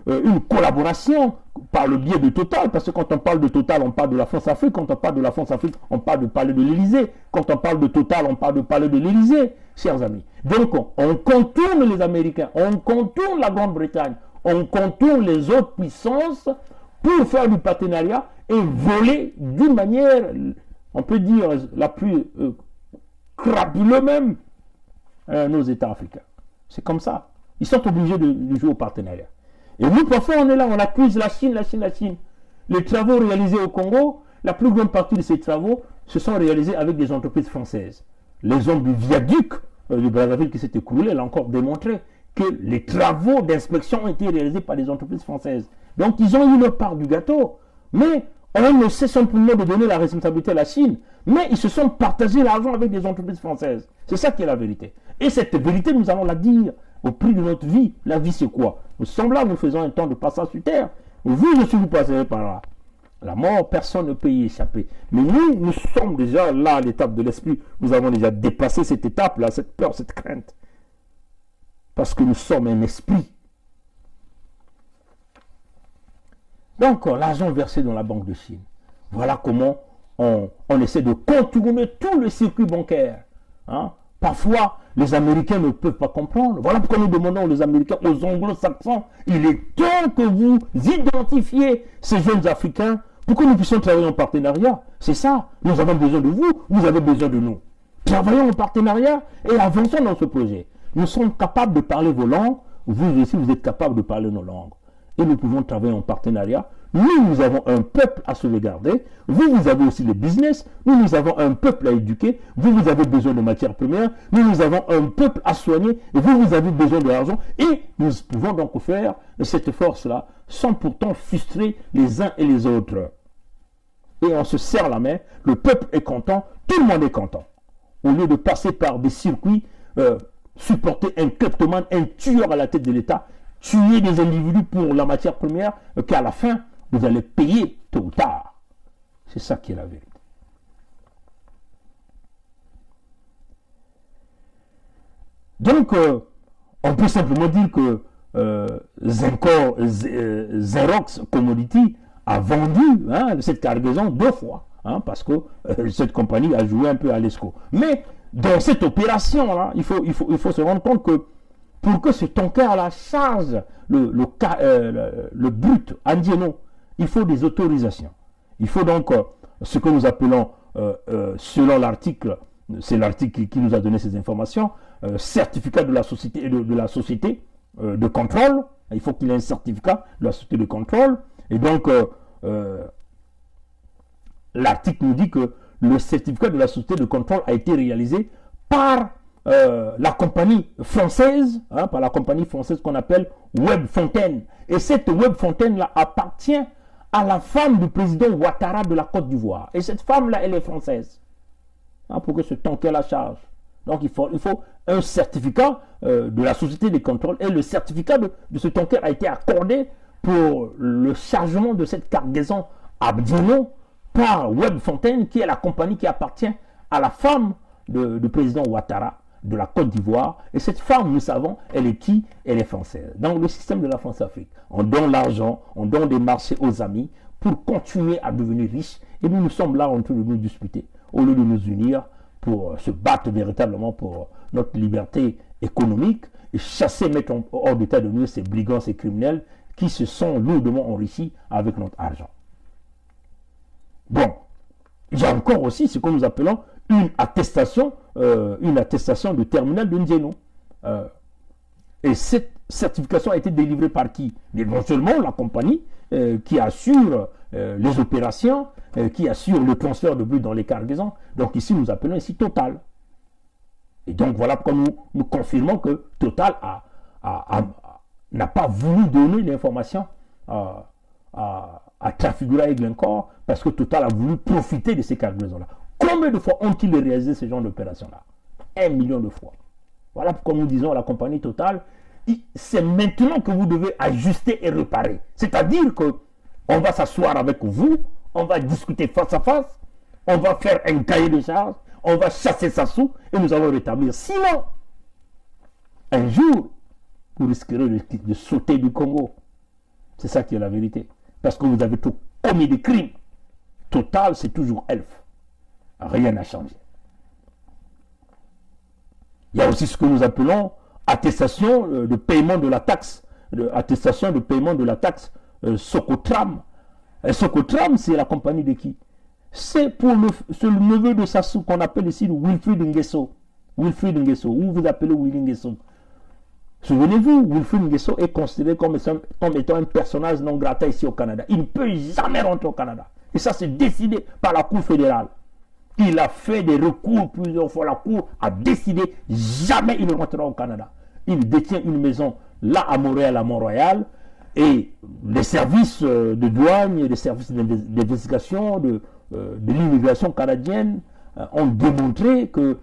une collaboration par le biais de Total, parce que quand on parle de Total, on parle de la France-Afrique. Quand on parle de la France-Afrique, on parle de parler de l'Élysée. Quand on parle de Total, on parle de parler de l'Élysée, chers amis. Donc, on contourne les Américains, on contourne la Grande-Bretagne, on contourne les autres puissances pour faire du partenariat et voler d'une manière, on peut dire, la plus crapuleuse même, nos États africains. C'est comme ça. Ils sont obligés de jouer au partenariat. Et nous, parfois, on est là, on accuse la Chine. Les travaux réalisés au Congo, la plus grande partie de ces travaux se sont réalisés avec des entreprises françaises. L'exemple du viaduc de Brazzaville qui s'est écoulé l'a encore démontré que les travaux d'inspection ont été réalisés par des entreprises françaises. Donc, ils ont eu leur part du gâteau. Mais on ne sait simplement de donner la responsabilité à la Chine. Mais ils se sont partagés l'argent avec des entreprises françaises. C'est ça qui est la vérité. Et cette vérité, nous allons la dire au prix de notre vie. La vie, c'est quoi? Nous sommes là, nous faisons un temps de passage sur terre. Vous aussi, vous passerez par là. La mort, personne ne peut y échapper. Mais nous sommes déjà là à l'étape de l'esprit. Nous avons déjà dépassé cette étape-là, cette peur, cette crainte. Parce que nous sommes un esprit. Donc, l'argent versé dans la Banque de Chine. Voilà comment on essaie de contourner tout le circuit bancaire. Hein? Parfois, les Américains ne peuvent pas comprendre. Voilà pourquoi nous demandons aux Américains, aux Anglo-Saxons, il est temps que vous identifiez ces jeunes Africains pour que nous puissions travailler en partenariat. C'est ça. Nous avons besoin de vous, vous avez besoin de nous. Travaillons en partenariat et avançons dans ce projet. Nous sommes capables de parler vos langues, vous aussi vous êtes capables de parler nos langues. Et nous pouvons travailler en partenariat. nous avons un peuple à sauvegarder, vous avez aussi le business, nous avons un peuple à éduquer, vous avez besoin de matières premières, nous avons un peuple à soigner, et vous avez besoin de l'argent, et nous pouvons donc faire cette force-là sans pourtant frustrer les uns et les autres. Et on se serre la main, le peuple est content, tout le monde est content. Au lieu de passer par des circuits, supporter un kleptomane, un tueur à la tête de l'État, tuer des individus pour la matière première, qu'à la fin, vous allez payer tôt ou tard. C'est ça qui est la vérité. Donc, on peut simplement dire que Xerox Commodity a vendu cette cargaison 2 fois, parce que cette compagnie a joué un peu à l'esco. Mais dans cette opération-là, il faut se rendre compte que pour que ce tanker-là charge le brut indiano, il faut des autorisations. Il faut donc ce que nous appelons, selon l'article, c'est l'article qui nous a donné ces informations, certificat de la société de contrôle. Il faut qu'il y ait un certificat de la société de contrôle. Et donc, l'article nous dit que le certificat de la société de contrôle a été réalisé par la compagnie française, par la compagnie française qu'on appelle Webfontaine. Et cette Webfontaine-là appartient à la femme du président Ouattara de la Côte d'Ivoire. Et cette femme-là, elle est française. Pour que ce tanker-là charge. Donc il faut un certificat de la société de contrôle. Et le certificat de ce tanker a été accordé pour le chargement de cette cargaison à Dino par Webfontaine, qui est la compagnie qui appartient à la femme du président Ouattara de la Côte d'Ivoire. Et cette femme, nous savons, elle est qui? Elle est française. Dans le système de la France-Afrique, on donne l'argent, on donne des marchés aux amis pour continuer à devenir riches. Et nous sommes là en train de nous disputer, au lieu de nous unir pour se battre véritablement pour notre liberté économique et chasser, mettre hors d'état de nuire ces brigands, ces criminels qui se sont lourdement enrichis avec notre argent. Bon, il y a encore aussi ce que nous appelons une attestation de terminal de N'Djeno. Et cette certification a été délivrée par qui? Non seulement la compagnie qui assure les opérations, qui assure le transfert de brut dans les cargaisons. Donc ici, nous appelons ici Total. Et donc voilà pourquoi nous confirmons que Total n'a pas voulu donner l'information à Trafigura et Glencore, parce que Total a voulu profiter de ces cargaisons-là. Combien de fois ont-ils réalisé ce genre d'opération-là? 1 million de fois. Voilà pourquoi nous disons à la compagnie Total, c'est maintenant que vous devez ajuster et réparer. C'est-à-dire que on va s'asseoir avec vous, on va discuter face à face, on va faire un cahier de charges, on va chasser ça sous et nous allons rétablir. Sinon, un jour, vous risquerez de sauter du Congo. C'est ça qui est la vérité. Parce que vous avez tout commis des crimes. Total, c'est toujours elfe. Rien n'a changé. Il y a aussi ce que nous appelons attestation de paiement de la taxe. Attestation de paiement de la taxe Socotram. Socotram, c'est la compagnie de qui? C'est pour le neveu de Sassou qu'on appelle ici Wilfried Nguesso. Wilfried Nguesso, ou vous appelez Willy Nguesso. Souvenez-vous, Wilfried Nguesso est considéré comme étant un personnage non grata ici au Canada. Il ne peut jamais rentrer au Canada. Et ça, c'est décidé par la Cour fédérale. Il a fait des recours plusieurs fois. La Cour a décidé jamais il ne rentrera au Canada. Il détient une maison là à Montréal, à Mont-Royal. Et les services de douane et les services d'investigation de l'immigration canadienne ont démontré que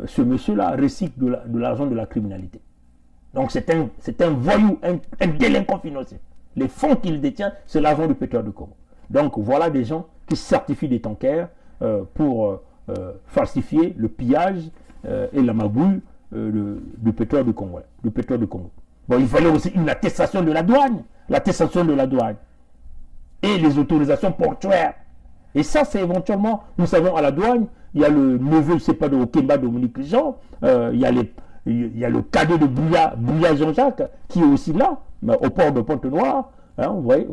ce monsieur-là recycle de l'argent de la criminalité. Donc c'est un voyou, un délinquant financier. Les fonds qu'il détient, c'est l'argent du pétrole du Congo. Donc voilà des gens qui certifient des tankers pour falsifier le pillage et la magouille du pétrole du Congo. Bon, il fallait aussi une attestation de la douane. L'attestation de la douane. Et les autorisations portuaires. Et ça, c'est éventuellement, nous savons à la douane, il y a le neveu, je ne sais pas, de Okemba Dominique Jean, il y a le cadet de Bouya Jean-Jacques, qui est aussi là, au port de Pointe-Noire. Vous voyez,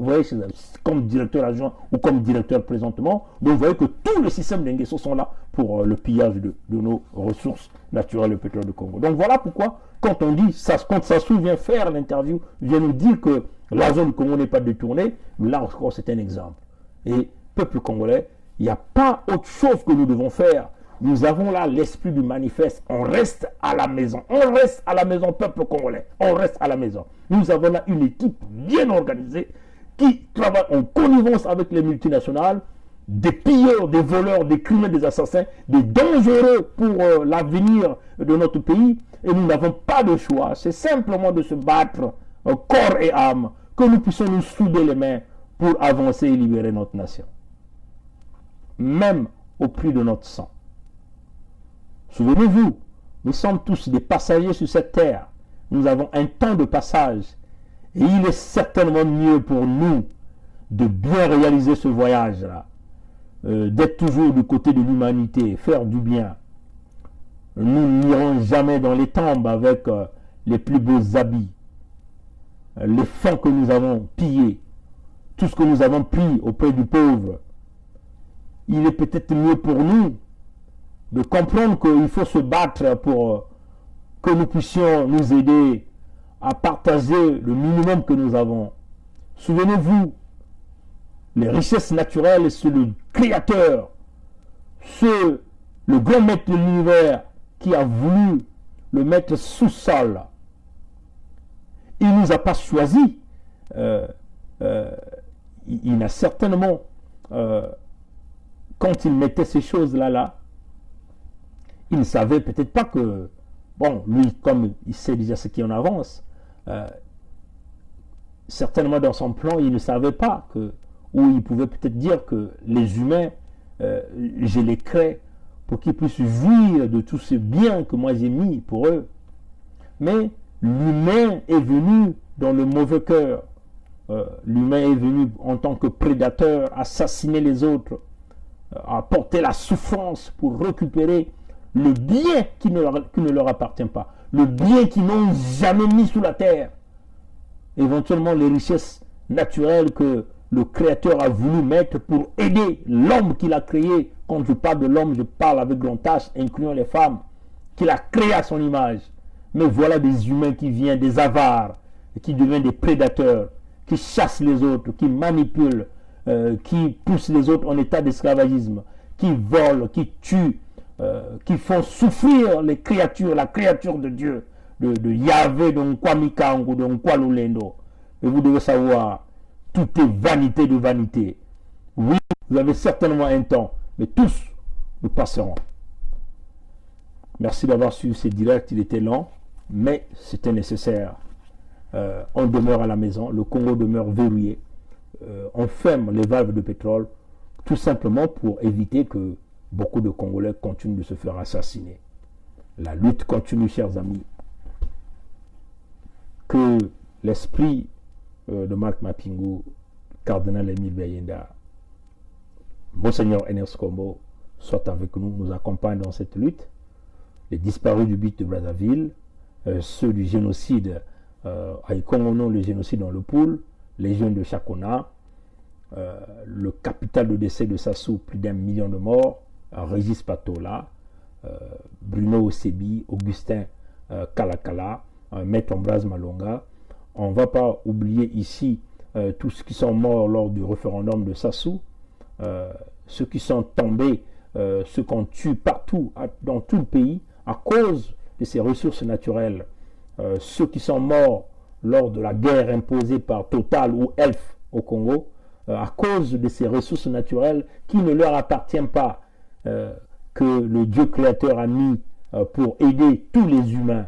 comme directeur adjoint ou comme directeur présentement. Donc vous voyez que tous les systèmes d'Nguesso sont là pour le pillage de nos ressources naturelles, le pétrole du Congo. Donc voilà pourquoi, quand on dit, quand Sassou vient faire l'interview, vient nous dire que La zone du Congo n'est pas détournée, mais là encore c'est un exemple. Et peuple congolais, il n'y a pas autre chose que nous devons faire. Nous avons là l'esprit du manifeste. On reste à la maison. On reste à la maison, peuple congolais. On reste à la maison. Nous avons là une équipe bien organisée qui travaille en connivence avec les multinationales, des pilleurs, des voleurs, des criminels, des assassins, des dangereux pour l'avenir de notre pays. Et nous n'avons pas de choix. C'est simplement de se battre corps et âme, que nous puissions nous souder les mains pour avancer et libérer notre nation. Même au prix de notre sang. Souvenez-vous, nous sommes tous des passagers sur cette terre. Nous avons un temps de passage. Et il est certainement mieux pour nous de bien réaliser ce voyage-là. D'être toujours du côté de l'humanité, faire du bien. Nous n'irons jamais dans les tombes avec les plus beaux habits, les fonds que nous avons pillés, tout ce que nous avons pris auprès du pauvre. Il est peut-être mieux pour nous de comprendre qu'il faut se battre pour que nous puissions nous aider à partager le minimum que nous avons. Souvenez-vous, les richesses naturelles, c'est le Créateur, c'est le grand maître de l'univers qui a voulu le mettre sous sol. Il ne nous a pas choisi. Il a certainement, quand il mettait ces choses-là, il ne savait peut-être pas que, bon, lui, comme il sait déjà ce qui en avance, certainement dans son plan, il ne savait pas que, ou il pouvait peut-être dire que les humains, je les crée pour qu'ils puissent jouir de tout ce bien que moi j'ai mis pour eux. Mais l'humain est venu dans le mauvais cœur. L'humain est venu en tant que prédateur, assassiner les autres, apporter la souffrance pour récupérer le bien qui ne leur appartient pas, le bien qu'ils n'ont jamais mis sous la terre, éventuellement les richesses naturelles que le Créateur a voulu mettre pour aider l'homme qu'il a créé. Quand je parle de l'homme, je parle avec grand H, incluant les femmes, qu'il a créé à son image. Mais voilà des humains qui viennent, des avares, qui deviennent des prédateurs, qui chassent les autres, qui manipulent, qui poussent les autres en état d'esclavagisme, qui volent, qui tuent, qui font souffrir les créatures, la créature de Dieu, de Yahvé, de Nkwamikango, de Nkwalulendo. Et vous devez savoir, tout est vanité de vanité. Oui, vous avez certainement un temps, mais tous, nous passerons. Merci d'avoir suivi ce direct, il était lent, mais c'était nécessaire. On demeure à la maison, le Congo demeure verrouillé. On ferme les valves de pétrole, tout simplement pour éviter que beaucoup de Congolais continuent de se faire assassiner. La lutte continue, chers amis. Que l'esprit de Marc Mapingu, cardinal Émile Bayenda, Monseigneur Ernest Kombo soit avec nous, nous accompagne dans cette lutte. Les disparus du but de Brazzaville, ceux du génocide à Ikongono, le génocide dans le Poul, les jeunes de Chakona, le capital de décès de Sassou, plus d'1 million de morts, Régis Patola, Bruno Osebi, Augustin Kalakala, Maître Ambroise Malonga. On ne va pas oublier ici tous ceux qui sont morts lors du référendum de Sassou, ceux qui sont tombés, ceux qu'on tue partout, dans tout le pays, à cause de ces ressources naturelles, ceux qui sont morts lors de la guerre imposée par Total ou Elf au Congo, à cause de ces ressources naturelles qui ne leur appartiennent pas, que le Dieu créateur a mis pour aider tous les humains.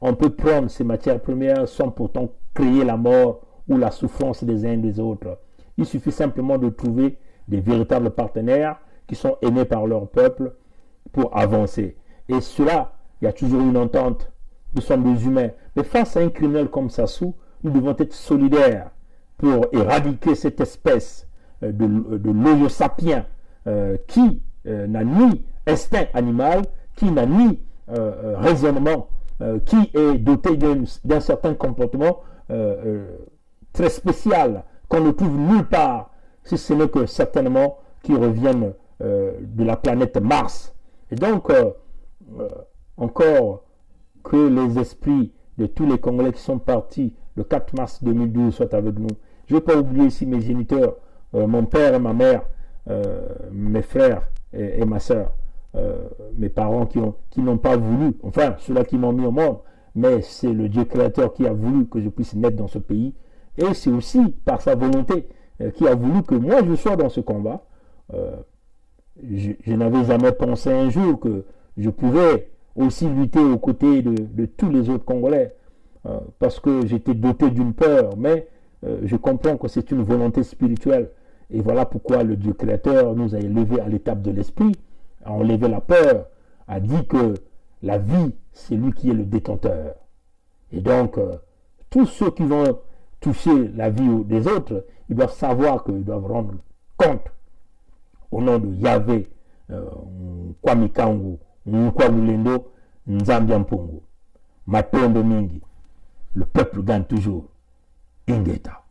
On peut prendre ces matières premières sans pourtant créer la mort ou la souffrance des uns et des autres. Il suffit simplement de trouver des véritables partenaires qui sont aimés par leur peuple pour avancer. Et cela, il y a toujours une entente. Nous sommes des humains. Mais face à un criminel comme Sassou, nous devons être solidaires pour éradiquer cette espèce de l'homo sapiens qui n'a ni instinct animal, qui n'a ni raisonnement, qui est doté d'un certain comportement très spécial qu'on ne trouve nulle part, si ce n'est que certainement qui reviennent de la planète Mars. Et donc, encore que les esprits de tous les Congolais qui sont partis le 4 mars 2012 soient avec nous. Je ne vais pas oublier ici mes géniteurs, mon père et ma mère, mes frères et ma soeur, mes parents qui n'ont pas voulu, enfin ceux-là qui m'ont mis au monde, mais c'est le Dieu créateur qui a voulu que je puisse naître dans ce pays, et c'est aussi par sa volonté qui a voulu que moi je sois dans ce combat. Je n'avais jamais pensé un jour que je pouvais aussi lutter aux côtés de tous les autres Congolais, parce que j'étais doté d'une peur, mais je comprends que c'est une volonté spirituelle. Et voilà pourquoi le Dieu créateur nous a élevés à l'étape de l'esprit, a enlevé la peur, a dit que la vie, c'est lui qui est le détenteur. Et donc, tous ceux qui vont toucher la vie des autres, ils doivent savoir qu'ils doivent rendre compte au nom de Yahvé, Kwamikangu, Nkwalulendo, Nzambiampongo, Matondo Mingi. Le peuple gagne toujours. Ingeta.